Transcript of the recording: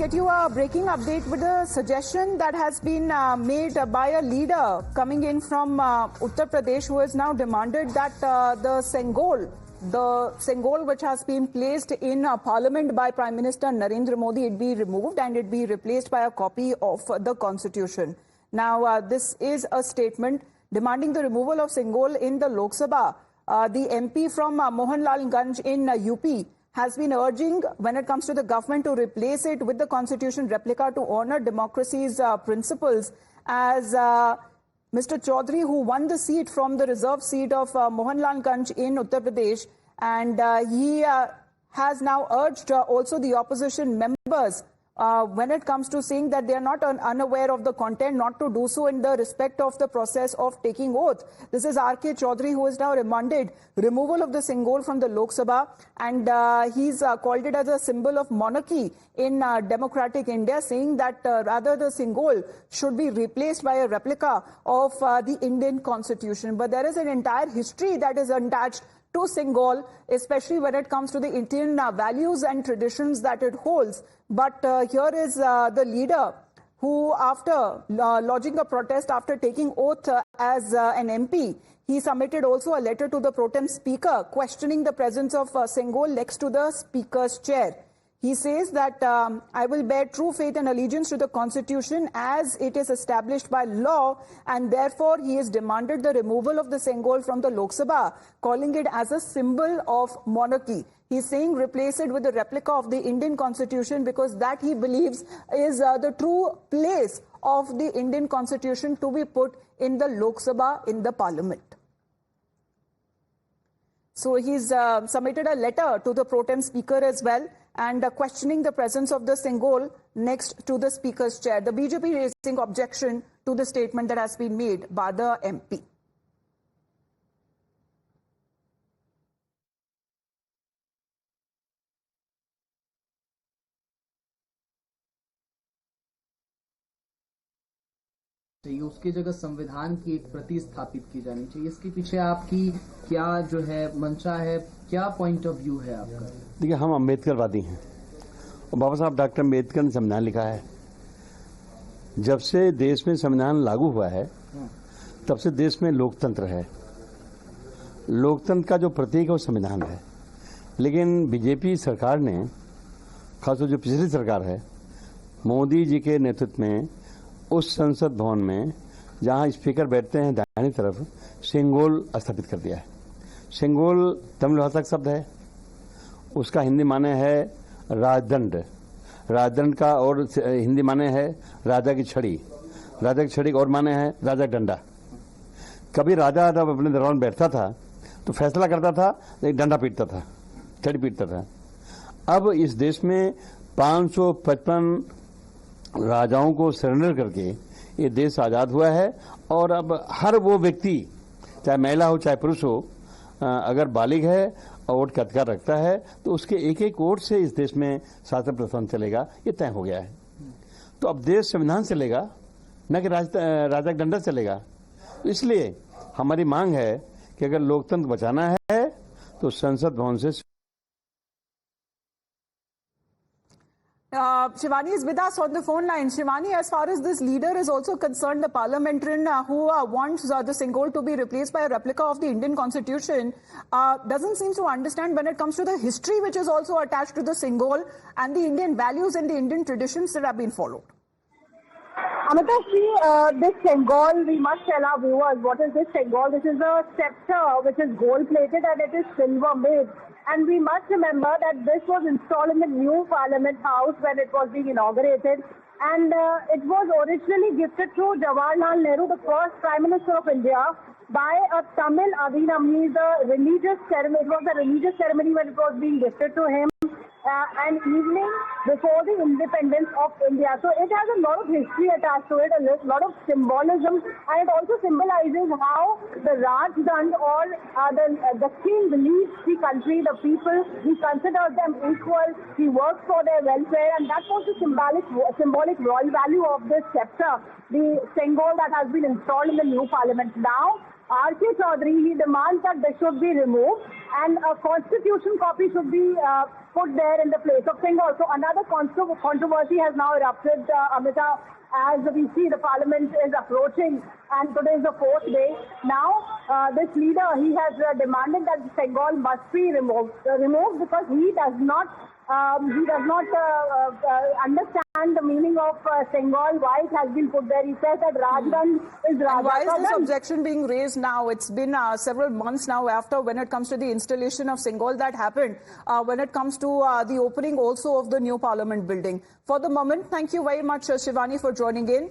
get you a breaking update with a suggestion that has been made by a leader coming in from Uttar Pradesh, who has now demanded that the Sengol which has been placed in Parliament by Prime Minister Narendra Modi, it be removed and it be replaced by a copy of the Constitution. Now, this is a statement demanding the removal of Sengol in the Lok Sabha. The MP from Mohanlalganj in UP has been urging, when it comes to the government, to replace it with the Constitution replica to honor democracy's principles, as Mr. Chaudhary, who won the seat from the reserve seat of Mohanlalganj in Uttar Pradesh, and he has now urged also the opposition members, when it comes to saying that they are not unaware of the content, not to do so in the respect of the process of taking oath. This is R.K. Chaudhary, who has now demanded removal of the Sengol from the Lok Sabha, and he's called it as a symbol of monarchy in democratic India, saying that rather the Sengol should be replaced by a replica of the Indian Constitution. But there is an entire history that is attached to Sengol, especially when it comes to the Indian values and traditions that it holds. But here is the leader who, after lodging a protest, after taking oath as an MP, he submitted also a letter to the pro tem speaker questioning the presence of Sengol next to the speaker's chair. He says that I will bear true faith and allegiance to the Constitution as it is established by law, and therefore he has demanded the removal of the Sengol from the Lok Sabha, calling it as a symbol of monarchy. He's saying replace it with a replica of the Indian Constitution, because that he believes is the true place of the Indian Constitution to be put in the Lok Sabha, in the Parliament. So he's submitted a letter to the pro tem speaker as well, and questioning the presence of the Sengol next to the speaker's chair. The BJP raising objection to the statement that has been made by the MP. चाहिए, उसकी जगह संविधान की एक प्रति स्थापित की जानी चाहिए। इसके पीछे आपकी क्या जो है मंशा है, क्या पॉइंट ऑफ व्यू है आपका? देखिए, हम अम्बेडकरवादी हैं और बाबा साहब डॉक्टर अम्बेडकर ने संविधान लिखा है। जब से देश में संविधान लागू हुआ है तब से देश में लोकतंत्र है। लोकतंत्र का जो प्रतीक है वो संविधान है। लेकिन बीजेपी सरकार ने, खासतौर जो पिछली सरकार है, मोदी जी के नेतृत्व में उस संसद भवन में जहां स्पीकर बैठते हैं दाहिनी तरफ, सेंगोल स्थापित कर दिया है। सेंगोल तमिल भाषा का शब्द है, उसका हिंदी माने है राजदंड। राजदंड का और हिंदी माने है राजा की छड़ी। राजा की छड़ी और माने है राजा डंडा। कभी राजा जब अपने दरबार में बैठता था तो फैसला करता था, एक डंडा पीटता था, छड़ी पीटता था। अब इस देश में 555 राजाओं को सरेंडर करके ये देश आजाद हुआ है, और अब हर वो व्यक्ति, चाहे महिला हो चाहे पुरुष हो, अगर बालिग है और वोट का अधिकार रखता है तो उसके एक एक वोट से इस देश में शासन प्रशासन चलेगा, ये तय हो गया है। तो अब देश संविधान चलेगा, न कि राजा का डंडा चलेगा। इसलिए हमारी मांग है कि अगर लोकतंत्र बचाना है तो संसद भवन से Shivani is with us on the phone line. Shivani, as far as this leader is also concerned, the parliamentarian who wants the Sengol to be replaced by a replica of the Indian Constitution doesn't seem to understand when it comes to the history which is also attached to the Sengol and the Indian values and the Indian traditions that have been followed. Amita, see, this Sengol, we must tell our viewers what is this Sengol. This is a scepter which is gold-plated and it is silver-made. And we must remember that this was installed in the new Parliament House when it was being inaugurated. And it was originally gifted to Jawaharlal Nehru, the first Prime Minister of India, by a Tamil Adinam. It was a religious ceremony when it was being gifted to him. An evening before the independence of India. So it has a lot of history attached to it, a lot of symbolism, and it also symbolizes how the Rajdand or the king believes the country, the people. He considers them equal. He works for their welfare, and that was the symbolic royal value of this scepter, the Sengol that has been installed in the new parliament. Now, R.K. Chaudhary, he demands that this should be removed and a constitution copy should be put there in the place of Singol. So another controversy has now erupted, Amita, as we see the parliament is approaching and today is the fourth day. Now this leader, he has demanded that Singol must be removed because he does not understand the meaning of Singol, why it has been put there. He says that Rajganj is Raja. And why is this objection being raised now? It's been several months now after when it comes to the installation of Singol that happened, when it comes to the opening also of the new parliament building. For the moment, thank you very much, Shivani, for joining in.